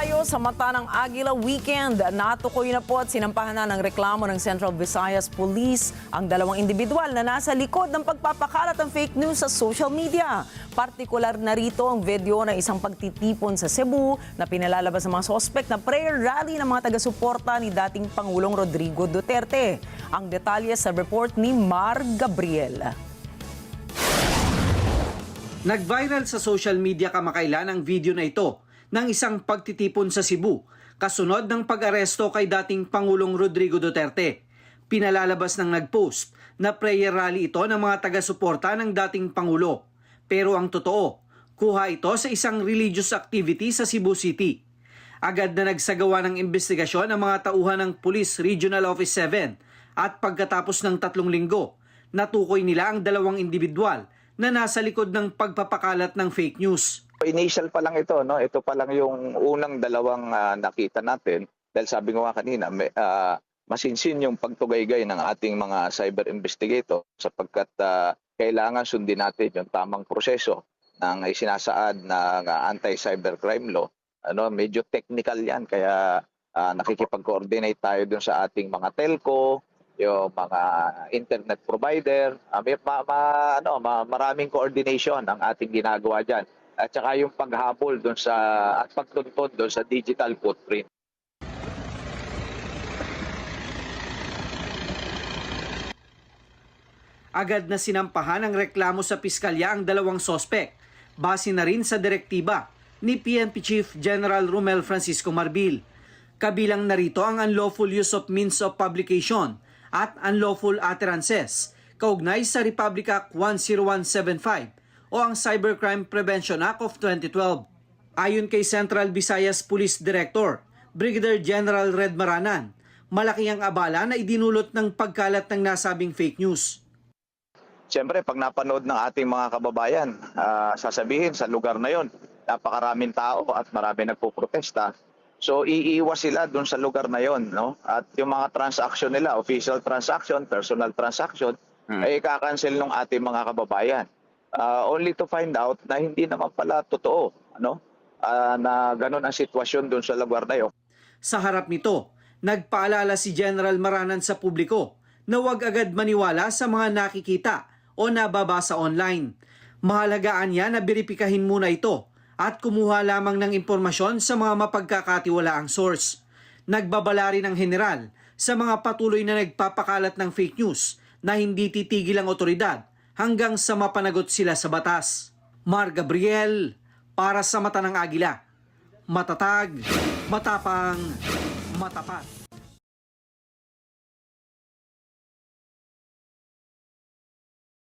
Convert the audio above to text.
tayo sa Mata ng Agila Weekend. Natukoy na po at sinampahan na ng reklamo ng Central Visayas Police ang dalawang individual na nasa likod ng pagpapakalat ng fake news sa social media. Partikular na rito ang video ng isang pagtitipon sa Cebu na pinalalabas ng mga sospek na prayer rally ng mga taga-suporta ni dating Pangulong Rodrigo Duterte. Ang detalye sa report ni Mar Gabriel. Nag-viral sa social media kamakailan ang video na ito ng isang pagtitipon sa Cebu, kasunod ng pag-aresto kay dating Pangulong Rodrigo Duterte. Pinalalabas ng nag-post na prayer rally ito ng mga taga-suporta ng dating Pangulo. Pero ang totoo, kuha ito sa isang religious activity sa Cebu City. Agad na nagsagawa ng investigasyon ang mga tauhan ng Police Regional Office 7 at pagkatapos ng 3 linggo, natukoy nila ang dalawang individual na nasa likod ng pagpapakalat ng fake news. Initial pa lang ito, no? Ito pa lang yung unang dalawang nakita natin. Dahil sabi ko nga kanina, masinsin yung pagtugaygay ng ating mga cyber investigator sapagkat kailangan sundin natin yung tamang proseso ng isinasaad ng anti-cybercrime law. Medyo technical yan, kaya nakikipag-coordinate tayo dun sa ating mga telco, yung mga internet provider. Maraming coordination ang ating ginagawa dyan. At saka yung paghabol doon at pagtuntun doon sa digital footprint. Agad na sinampahan ng reklamo sa piskalya ang dalawang sospek, base na rin sa direktiba ni PNP Chief General Romel Francisco Marbil. Kabilang narito ang unlawful use of means of publication at unlawful utterances, kaugnay sa Republic Act 10175 o ang Cybercrime Prevention Act of 2012. Ayon kay Central Visayas Police Director, Brigadier General Red Maranan, malaki ang abala na idinulot ng pagkalat ng nasabing fake news. Siyempre, pag napanood ng ating mga kababayan, sasabihin sa lugar na yon, napakaraming tao at marami nagpoprotesta. So, iiwas sila doon sa lugar na yon, no? At yung mga transaction nila, official transaction, personal transaction, ay kakancel ng ating mga kababayan. Only to find out na hindi naman pala totoo, na ganun ang sitwasyon doon sa lugar na yun. Sa harap nito, nagpaalala si General Maranan sa publiko na huwag agad maniwala sa mga nakikita o nababasa online. Mahalagaan niya na beripikahin muna ito at kumuha lamang ng impormasyon sa mga mapagkakatiwalaang source. Nagbabala rin ang general sa mga patuloy na nagpapakalat ng fake news na hindi titigil ang otoridad hanggang sa mapanagot sila sa batas. Mar Gabriel, para sa Mata ng Agila. Matatag, matapang, matapat.